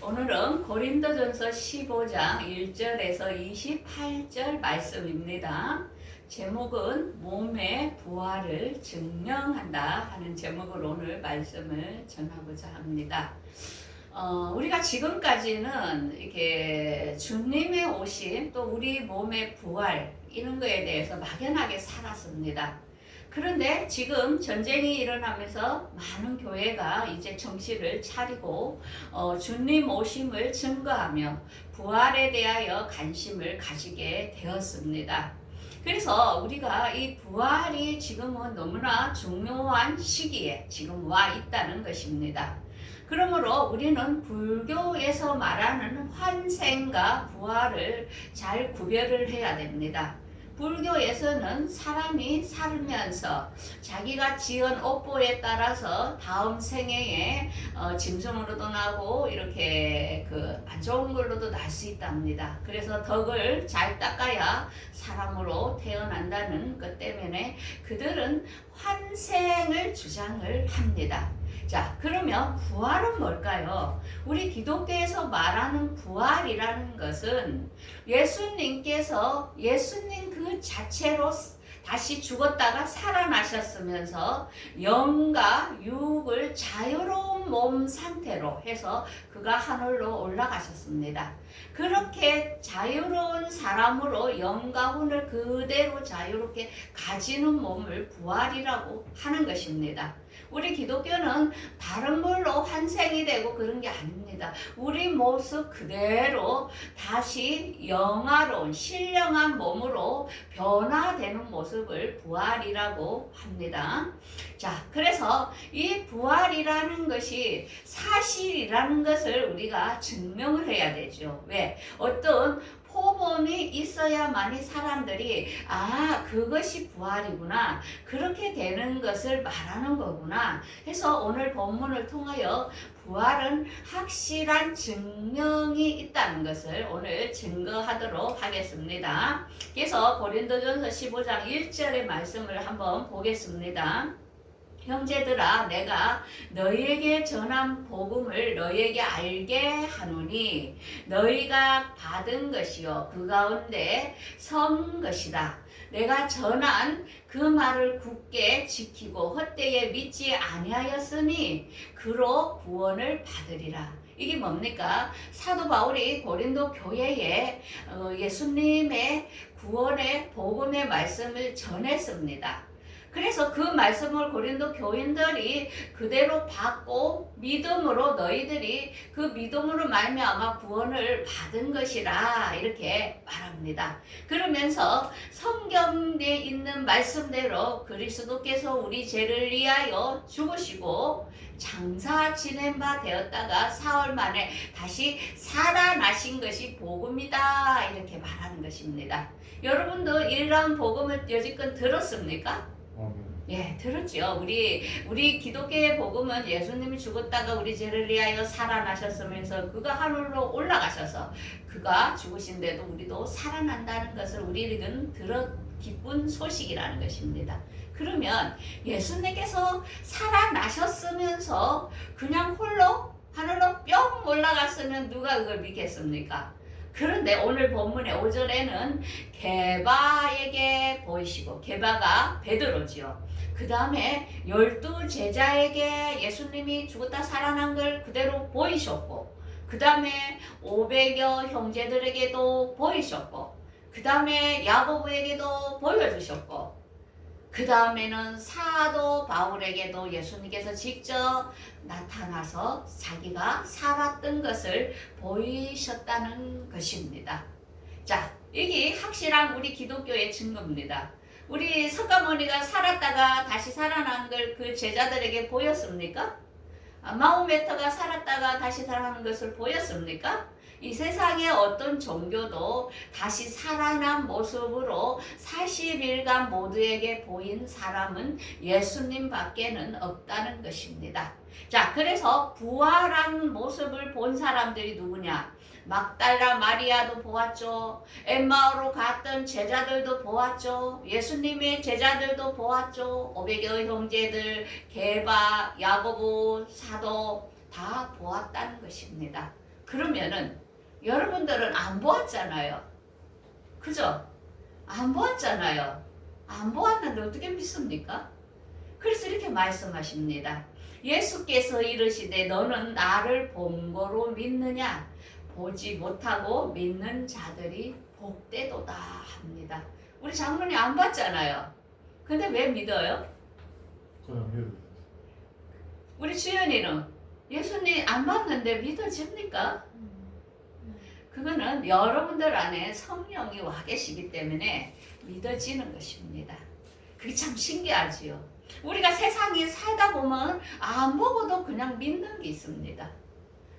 오늘은 고린도전서 15장 1절에서 28절 말씀입니다. 제목은 몸의 부활을 증명한다 하는 제목으로 오늘 말씀을 전하고자 합니다. 우리가 지금까지는 이렇게 주님의 오심 또 우리 몸의 부활 이런 거에 대해서 막연하게 살았습니다. 그런데 지금 전쟁이 일어나면서 많은 교회가 이제 정신을 차리고 주님 오심을 증거하며 부활에 대하여 관심을 가지게 되었습니다. 그래서 우리가 이 부활이 지금은 너무나 중요한 시기에 지금 와 있다는 것입니다. 그러므로 우리는 불교에서 말하는 환생과 부활을 잘 구별을 해야 됩니다. 불교에서는 사람이 살면서 자기가 지은 업보에 따라서 다음 생애에 짐승으로도 나고 이렇게 안 좋은 걸로도 날 수 있답니다. 그래서 덕을 잘 닦아야 사람으로 태어난다는 것 때문에 그들은 환생을 주장을 합니다. 자, 그러면 부활은 뭘까요? 우리 기독교에서 말하는 부활이라는 것은 예수님께서 예수님 그 자체로 다시 죽었다가 살아나셨으면서 영과 육을 자유로운 몸 상태로 해서 그가 하늘로 올라가셨습니다. 그렇게 자유로운 사람으로 영과 혼을 그대로 자유롭게 가지는 몸을 부활이라고 하는 것입니다. 우리 기독교는 다른 걸로 환생이 되고 그런 게 아닙니다. 우리 모습 그대로 다시 영화로운 신령한 몸으로 변화되는 모습을 부활이라고 합니다. 자, 그래서 이 부활이라는 것이 사실이라는 것을 우리가 증명을 해야 되죠. 왜? 어떤 포범이 있어야만이 사람들이 그것이 부활이구나, 그렇게 되는 것을 말하는 거구나 해서 오늘 본문을 통하여 부활은 확실한 증명이 있다는 것을 오늘 증거하도록 하겠습니다. 그래서 고린도전서 15장 1절의 말씀을 한번 보겠습니다. 형제들아, 내가 너희에게 전한 복음을 너희에게 알게 하노니 너희가 받은 것이요 그 가운데 선 것이다. 내가 전한 그 말을 굳게 지키고 헛되이 믿지 아니하였으니 그로 구원을 받으리라. 이게 뭡니까? 사도 바울이 고린도 교회에 예수님의 구원의 복음의 말씀을 전했습니다. 그래서 그 말씀을 고린도 교인들이 그대로 받고 믿음으로 너희들이 그 믿음으로 말미암아 구원을 받은 것이라 이렇게 말합니다. 그러면서 성경에 있는 말씀대로 그리스도께서 우리 죄를 위하여 죽으시고 장사 지낸 바 되었다가 사흘 만에 다시 살아나신 것이 복음이다 이렇게 말하는 것입니다. 여러분도 이러한 복음을 여지껏 들었습니까? 예, 들었죠. 우리 기독교의 복음은 예수님이 죽었다가 우리 죄를 위하여 살아나셨으면서 그가 하늘로 올라가셔서 그가 죽으신데도 우리도 살아난다는 것을 우리는 기쁜 소식이라는 것입니다. 그러면 예수님께서 살아나셨으면서 그냥 홀로 하늘로 뿅 올라갔으면 누가 그걸 믿겠습니까? 그런데 오늘 본문의 5절에는 게바에게 보이시고, 게바가 베드로지요. 그 다음에 12제자에게 예수님이 죽었다 살아난 걸 그대로 보이셨고, 그 다음에 500여 형제들에게도 보이셨고, 그 다음에 야고보에게도 보여주셨고, 그 다음에는 사도 바울에게도 예수님께서 직접 나타나서 자기가 살았던 것을 보이셨다는 것입니다. 자, 이게 확실한 우리 기독교의 증거입니다. 우리 석가모니가 살았다가 다시 살아난 걸 그 제자들에게 보였습니까? 마호메트가 살았다가 다시 살아난 것을 보였습니까? 이 세상의 어떤 종교도 다시 살아난 모습으로 40일간 모두에게 보인 사람은 예수님 밖에는 없다는 것입니다. 자, 그래서 부활한 모습을 본 사람들이 누구냐? 막달라 마리아도 보았죠. 엠마오로 갔던 제자들도 보았죠. 예수님의 제자들도 보았죠. 500여 형제들, 게바, 야고보, 사도 다 보았다는 것입니다. 그러면은 여러분들은 안 보았잖아요. 그죠? 안 보았잖아요. 안 보았는데 어떻게 믿습니까? 그래서 이렇게 말씀하십니다. 예수께서 이르시되 너는 나를 본 거로 믿느냐? 보지 못하고 믿는 자들이 복되도다 합니다. 우리 장로님 안 봤잖아요. 근데 왜 믿어요? 그냥 해도 우리 주연이는 예수님 안 봤는데 믿어집니까? 그거는 여러분들 안에 성령이 와 계시기 때문에 믿어지는 것입니다. 그게 참 신기하지요. 우리가 세상에 살다 보면 안 보고도 그냥 믿는 게 있습니다.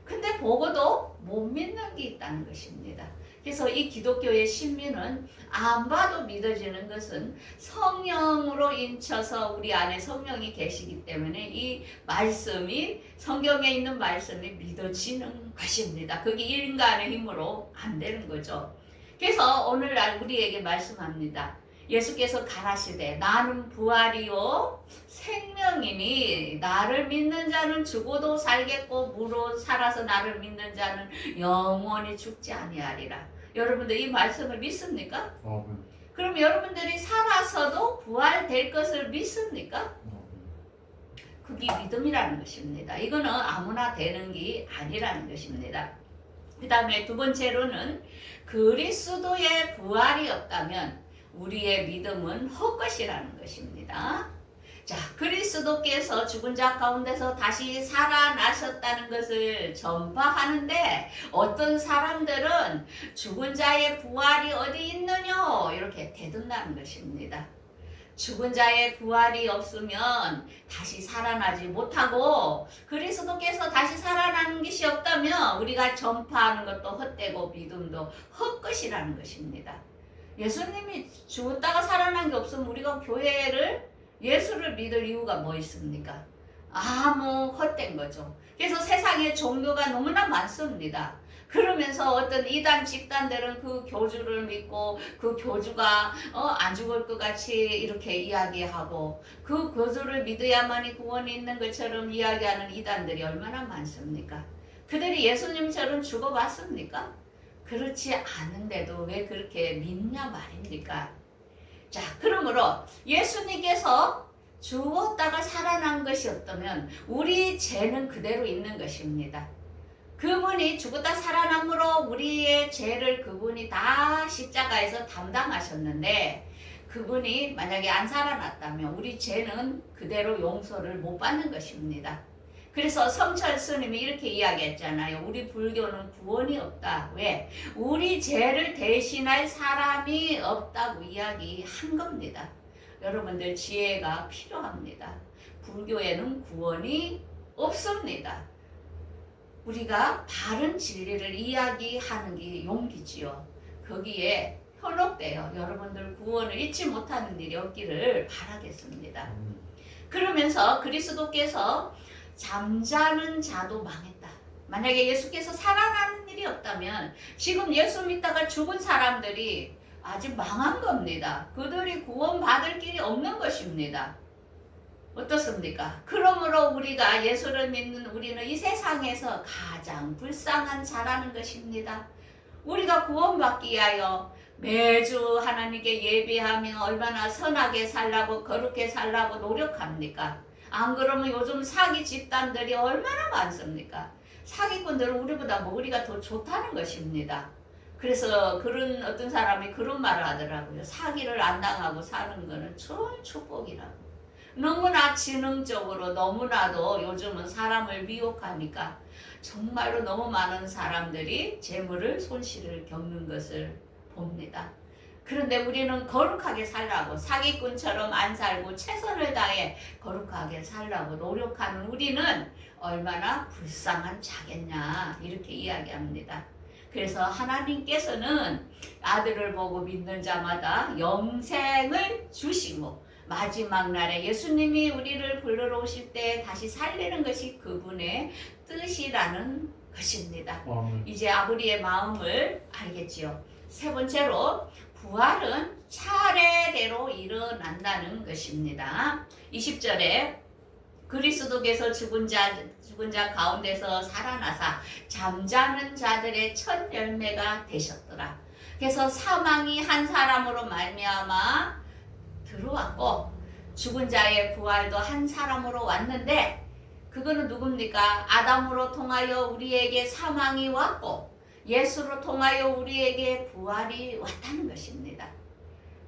근데 보고도 못 믿는 게 있다는 것입니다. 그래서 이 기독교의 신비는 안 봐도 믿어지는 것은 성령으로 인쳐서 우리 안에 성령이 계시기 때문에 이 말씀이 성경에 있는 말씀이 믿어지는 것입니다. 그게 인간의 힘으로 안 되는 거죠. 그래서 오늘날 우리에게 말씀합니다. 예수께서 가라시되 나는 부활이요 생명이니 나를 믿는 자는 죽어도 살겠고 무릇 살아서 나를 믿는 자는 영원히 죽지 아니하리라. 여러분들 이 말씀을 믿습니까? 그럼 여러분들이 살아서도 부활될 것을 믿습니까? 그게 믿음이라는 것입니다. 이거는 아무나 되는 게 아니라는 것입니다. 그 다음에 두 번째로는 그리스도의 부활이 없다면 우리의 믿음은 헛것이라는 것입니다. 자, 그리스도께서 죽은 자 가운데서 다시 살아나셨다는 것을 전파하는데 어떤 사람들은 죽은 자의 부활이 어디 있느냐 이렇게 대든다는 것입니다. 죽은 자의 부활이 없으면 다시 살아나지 못하고 그리스도께서 다시 살아나는 것이 없다면 우리가 전파하는 것도 헛되고 믿음도 헛것이라는 것입니다. 예수님이 죽었다가 살아난 게 없으면 우리가 예수를 믿을 이유가 뭐 있습니까? 아무 헛된 거죠. 그래서 세상에 종교가 너무나 많습니다. 그러면서 어떤 이단 집단들은 그 교주를 믿고 그 교주가 안 죽을 것 같이 이렇게 이야기하고 그 교주를 믿어야만이 구원이 있는 것처럼 이야기하는 이단들이 얼마나 많습니까? 그들이 예수님처럼 죽어봤습니까? 그렇지 않은데도 왜 그렇게 믿냐 말입니까? 자, 그러므로 예수님께서 죽었다가 살아난 것이 없다면 우리 죄는 그대로 있는 것입니다. 그분이 죽었다 살아남으로 우리의 죄를 그분이 다 십자가에서 담당하셨는데 그분이 만약에 안 살아났다면 우리 죄는 그대로 용서를 못 받는 것입니다. 그래서 성철 스님이 이렇게 이야기했잖아요. 우리 불교는 구원이 없다. 왜? 우리 죄를 대신할 사람이 없다고 이야기한 겁니다. 여러분들 지혜가 필요합니다. 불교에는 구원이 없습니다. 우리가 바른 진리를 이야기하는 게 용기지요. 거기에 현혹되어 여러분들 구원을 잊지 못하는 일이 없기를 바라겠습니다. 그러면서 그리스도께서 잠자는 자도 망했다. 만약에 예수께서 살아나는 일이 없다면 지금 예수 믿다가 죽은 사람들이 아직 망한 겁니다. 그들이 구원받을 길이 없는 것입니다. 어떻습니까? 그러므로 우리가 예수를 믿는 우리는 이 세상에서 가장 불쌍한 자라는 것입니다. 우리가 구원받기 위하여 매주 하나님께 예배하며 얼마나 선하게 살라고 거룩하게 살라고 노력합니까? 안 그러면 요즘 사기 집단들이 얼마나 많습니까? 사기꾼들은 우리보다 우리가 더 좋다는 것입니다. 그래서 그런 어떤 사람이 그런 말을 하더라고요. 사기를 안 당하고 사는 거는 전 축복이라고. 너무나 지능적으로 너무나도 요즘은 사람을 미혹하니까 정말로 너무 많은 사람들이 재물을 손실을 겪는 것을 봅니다. 그런데 우리는 거룩하게 살라고 사기꾼처럼 안 살고 최선을 다해 거룩하게 살라고 노력하는 우리는 얼마나 불쌍한 자겠냐 이렇게 이야기합니다. 그래서 하나님께서는 아들을 보고 믿는 자마다 영생을 주시고 마지막 날에 예수님이 우리를 불러러 오실 때 다시 살리는 것이 그분의 뜻이라는 것입니다. 이제 아버지의 마음을 알겠지요. 세 번째로 부활은 차례대로 일어난다는 것입니다. 20절에 그리스도께서 죽은 자 죽은 자 가운데서 살아나사 잠자는 자들의 첫 열매가 되셨더라. 그래서 사망이 한 사람으로 말미암아 들어왔고 죽은 자의 부활도 한 사람으로 왔는데 그거는 누굽니까? 아담으로 통하여 우리에게 사망이 왔고 예수로 통하여 우리에게 부활이 왔다는 것입니다.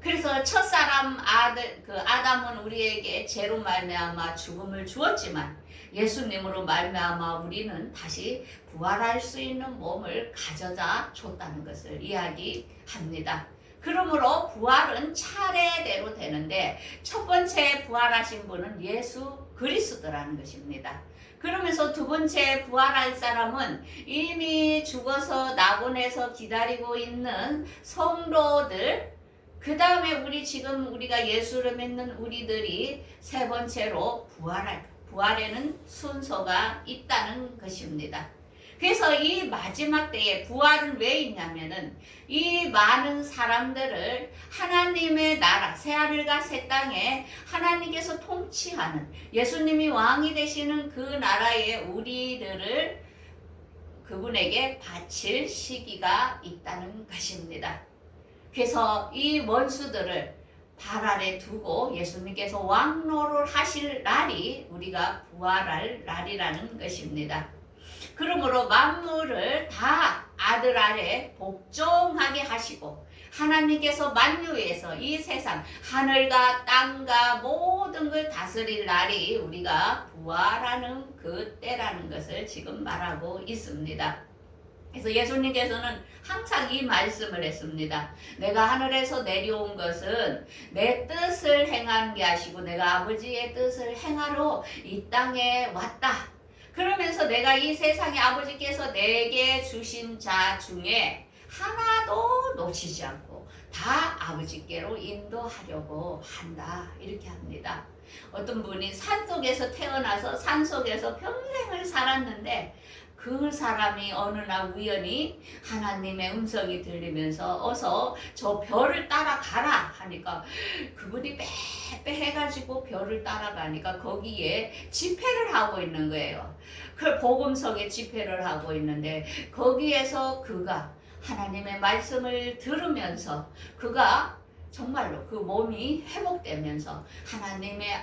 그래서 첫사람 아담은 우리에게 죄로 말미암아 죽음을 주었지만 예수님으로 말미암아 우리는 다시 부활할 수 있는 몸을 가져다 줬다는 것을 이야기합니다. 그러므로 부활은 차례대로 되는데 첫 번째 부활하신 분은 예수 그리스도라는 것입니다. 그러면서 두 번째 부활할 사람은 이미 죽어서 낙원에서 기다리고 있는 성도들, 그 다음에 우리가 예수를 믿는 우리들이 세 번째로 부활에는 순서가 있다는 것입니다. 그래서 이 마지막 때에 부활은 왜 있냐면은 이 많은 사람들을 하나님의 나라, 새하늘과 새 땅에 하나님께서 통치하는 예수님이 왕이 되시는 그 나라에 우리들을 그분에게 바칠 시기가 있다는 것입니다. 그래서 이 원수들을 발 아래 두고 예수님께서 왕노를 하실 날이 우리가 부활할 날이라는 것입니다. 그러므로 만물을 다 아들 아래 복종하게 하시고 하나님께서 만유에서 이 세상 하늘과 땅과 모든 걸 다스릴 날이 우리가 부활하는 그 때라는 것을 지금 말하고 있습니다. 그래서 예수님께서는 항상 이 말씀을 했습니다. 내가 하늘에서 내려온 것은 내 뜻을 행하는 게 아니고 내가 아버지의 뜻을 행하러 이 땅에 왔다. 그러면서 내가 이 세상에 아버지께서 내게 주신 자 중에 하나도 놓치지 않고 다 아버지께로 인도하려고 한다. 이렇게 합니다. 어떤 분이 산속에서 태어나서 산속에서 평생을 살았는데 그 사람이 어느 날 우연히 하나님의 음성이 들리면서 어서 저 별을 따라가라 하니까 그분이 빼빼해가지고 별을 따라가니까 거기에 집회를 하고 있는 거예요. 그 복음성에 집회를 하고 있는데 거기에서 그가 하나님의 말씀을 들으면서 그가 정말로 그 몸이 회복되면서 하나님의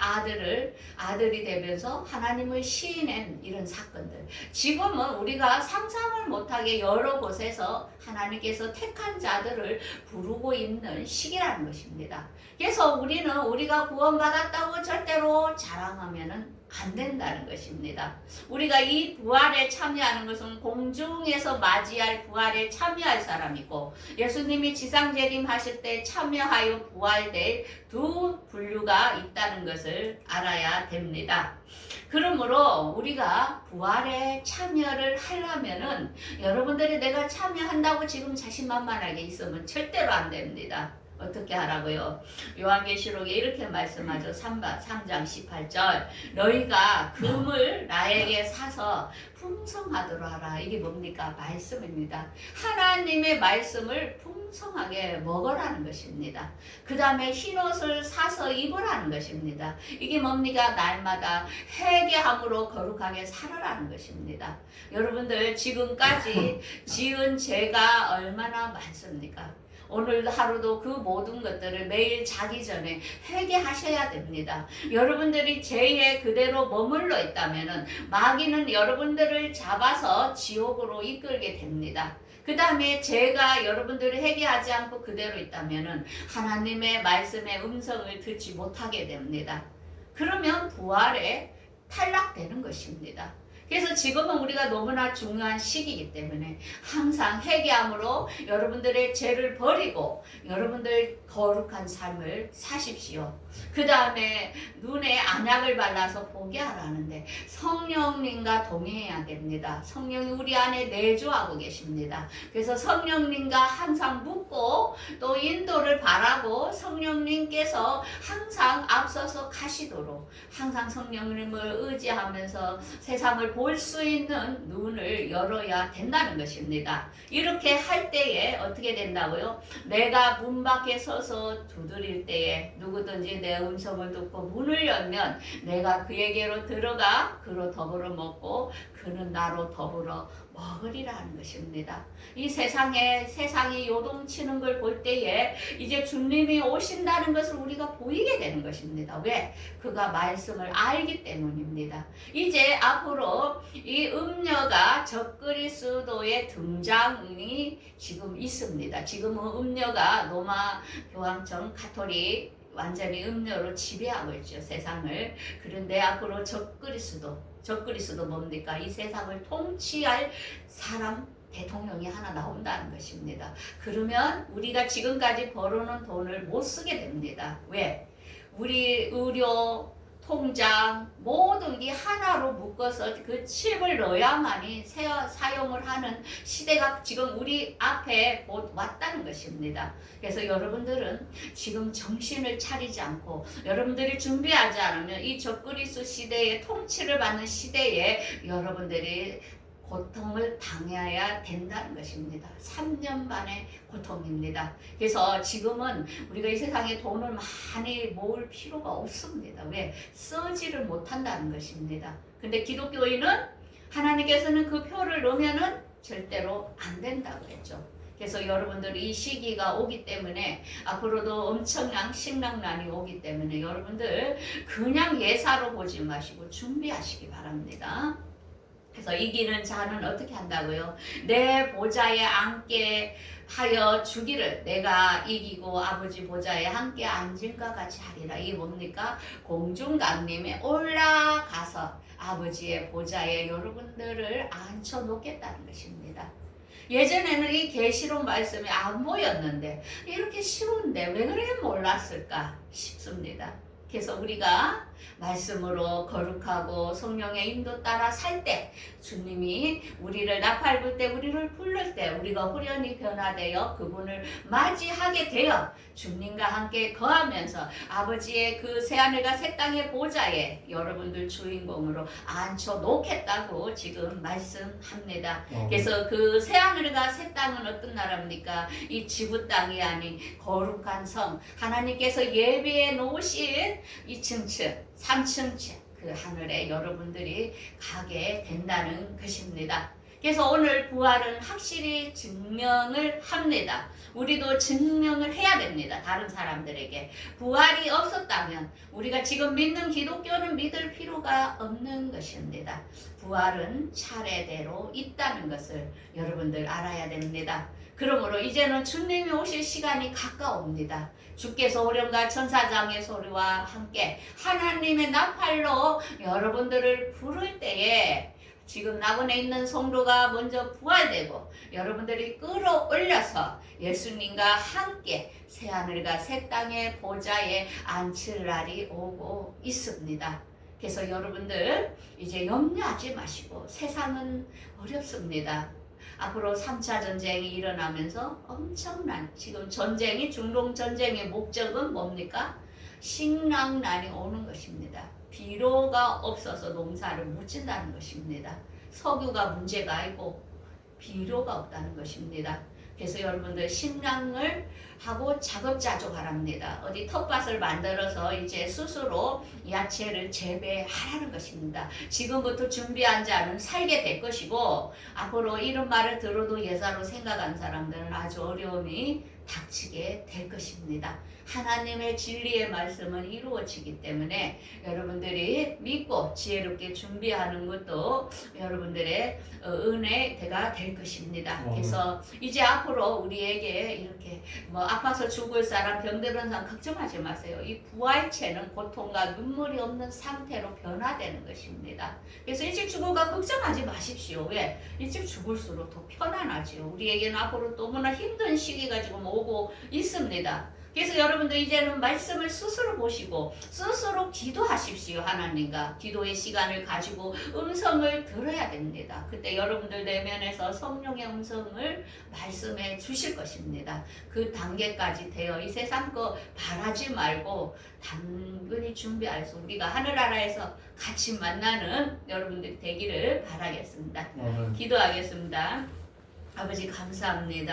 아들이 되면서 하나님을 시인한 이런 사건들. 지금은 우리가 상상을 못하게 여러 곳에서 하나님께서 택한 자들을 부르고 있는 시기라는 것입니다. 그래서 우리가 구원받았다고 절대로 자랑하면은 안 된다는 것입니다. 우리가 이 부활에 참여하는 것은 공중에서 맞이할 부활에 참여할 사람이고 예수님이 지상재림하실 때 참여하여 부활될 두 분류가 있다는 것을 알아야 됩니다. 그러므로 우리가 부활에 참여를 하려면은 여러분들이 내가 참여한다고 지금 자신만만하게 있으면 절대로 안 됩니다. 어떻게 하라고요? 요한계시록에 이렇게 말씀하죠. 3장 18절 너희가 금을 나에게 사서 풍성하도록 하라. 이게 뭡니까? 말씀입니다. 하나님의 말씀을 풍성하게 먹으라는 것입니다. 그 다음에 흰옷을 사서 입으라는 것입니다. 이게 뭡니까? 날마다 회개함으로 거룩하게 살아라는 것입니다. 여러분들 지금까지 지은 죄가 얼마나 많습니까? 오늘 하루도 그 모든 것들을 매일 자기 전에 회개하셔야 됩니다. 여러분들이 죄에 그대로 머물러 있다면 마귀는 여러분들을 잡아서 지옥으로 이끌게 됩니다. 그 다음에 죄가 여러분들이 회개하지 않고 그대로 있다면 하나님의 말씀의 음성을 듣지 못하게 됩니다. 그러면 부활에 탈락되는 것입니다. 그래서 지금은 우리가 너무나 중요한 시기이기 때문에 항상 회개함으로 여러분들의 죄를 버리고 여러분들 거룩한 삶을 사십시오. 그 다음에 눈에 안약을 발라서 보게 하라는데 성령님과 동행해야 됩니다. 성령이 우리 안에 내주하고 계십니다. 그래서 성령님과 항상 묻고 또 인도를 바라고 성령님께서 항상 앞서서 가시도록 항상 성령님을 의지하면서 세상을 볼 수 있는 눈을 열어야 된다는 것입니다. 이렇게 할 때에 어떻게 된다고요? 내가 문 밖에 서서 두드릴 때에 누구든지 내 음성을 듣고 문을 열면 내가 그에게로 들어가 그로 더불어 먹고 그는 나로 더불어 먹으리라 하는 것입니다. 이 세상이 요동치는 걸 볼 때에 이제 주님이 오신다는 것을 우리가 보이게 되는 것입니다. 왜? 그가 말씀을 알기 때문입니다. 이제 앞으로 이 음녀가 적그리스도의 등장이 지금 있습니다. 지금은 음녀가 로마 교황청 가톨릭 완전히 음녀로 지배하고 있죠, 세상을. 그런데 앞으로 적그리스도 뭡니까? 이 세상을 통치할 사람, 대통령이 하나 나온다는 것입니다. 그러면 우리가 지금까지 벌어놓은 돈을 못 쓰게 됩니다. 왜? 우리 의료, 통장 모든 게 하나로 묶어서 그 칩을 넣어야만이 사용을 하는 시대가 지금 우리 앞에 곧 왔다는 것입니다. 그래서 여러분들은 지금 정신을 차리지 않고 여러분들이 준비하지 않으면 이 적그리스도 시대의 통치를 받는 시대에 여러분들이 고통을 당해야 된다는 것입니다. 3년 반의 고통입니다. 그래서 지금은 우리가 이 세상에 돈을 많이 모을 필요가 없습니다. 왜? 쓰지를 못한다는 것입니다. 근데 기독교인은 하나님께서는 그 표를 넣으면은 절대로 안 된다고 했죠. 그래서 여러분들이 이 시기가 오기 때문에 앞으로도 엄청난 식량난이 오기 때문에 여러분들 그냥 예사로 보지 마시고 준비하시기 바랍니다. 그래서 이기는 자는 어떻게 한다고요? 내 보좌에 앉게 하여 주기를 내가 이기고 아버지 보좌에 함께 앉을까 같이 하리라. 이게 뭡니까? 공중강림에 올라가서 아버지의 보좌에 여러분들을 앉혀놓겠다는 것입니다. 예전에는 이 계시록 말씀이 안 보였는데 이렇게 쉬운데 왜 그래 몰랐을까 싶습니다. 그래서 우리가 말씀으로 거룩하고 성령의 인도 따라 살 때 주님이 우리를 나팔 때 우리를 부를 때 우리가 후련히 변화되어 그분을 맞이하게 되어 주님과 함께 거하면서 아버지의 그 새하늘과 새 땅의 보좌에 여러분들 주인공으로 앉혀 놓겠다고 지금 말씀합니다. 그래서 그 새하늘과 새 땅은 어떤 나라입니까? 이 지구 땅이 아닌 거룩한 성, 하나님께서 예비해 놓으신 2층층 3층층 그 하늘에 여러분들이 가게 된다는 것입니다. 그래서 오늘 부활은 확실히 증명을 합니다. 우리도 증명을 해야 됩니다. 다른 사람들에게. 부활이 없었다면 우리가 지금 믿는 기독교는 믿을 필요가 없는 것입니다. 부활은 차례대로 있다는 것을 여러분들 알아야 됩니다. 그러므로 이제는 주님이 오실 시간이 가까웁니다. 주께서 오련과 천사장의 소리와 함께 하나님의 나팔로 여러분들을 부를 때에 지금 나번에 있는 성도가 먼저 부활되고 여러분들이 끌어올려서 예수님과 함께 새하늘과 새 땅의 보좌에 앉힐 날이 오고 있습니다. 그래서 여러분들 이제 염려하지 마시고 세상은 어렵습니다. 앞으로 3차 전쟁이 일어나면서 엄청난 지금 전쟁이 중동 전쟁의 목적은 뭡니까? 식량난이 오는 것입니다. 비료가 없어서 농사를 못 짓는다는 것입니다. 석유가 문제가 아니고 비료가 없다는 것입니다. 그래서 여러분들 식량을 하고 자급자족 하랍니다. 어디 텃밭을 만들어서 이제 스스로 야채를 재배하라는 것입니다. 지금부터 준비한 자는 살게 될 것이고 앞으로 이런 말을 들어도 예사로 생각한 사람들은 아주 어려움이 닥치게 될 것입니다. 하나님의 진리의 말씀은 이루어지기 때문에 여러분들이 믿고 지혜롭게 준비하는 것도 여러분들의 은혜가 될 것입니다. 그래서 이제 앞으로 우리에게 이렇게 뭐 아파서 죽을 사람, 병들은 사람 걱정하지 마세요. 이 부활체는 고통과 눈물이 없는 상태로 변화되는 것입니다. 그래서 일찍 죽을까 걱정하지 마십시오. 왜? 일찍 죽을수록 더 편안하지요. 우리에게는 앞으로 너무나 힘든 시기가 지금 오고 있습니다. 그래서 여러분들 이제는 말씀을 스스로 보시고 스스로 기도하십시오. 하나님과 기도의 시간을 가지고 음성을 들어야 됩니다. 그때 여러분들 내면에서 성령의 음성을 말씀해 주실 것입니다. 그 단계까지 되어 이 세상 거 바라지 말고 당근히 준비해서 우리가 하늘나라에서 같이 만나는 여러분들이 되기를 바라겠습니다. 기도하겠습니다. 아버지 감사합니다.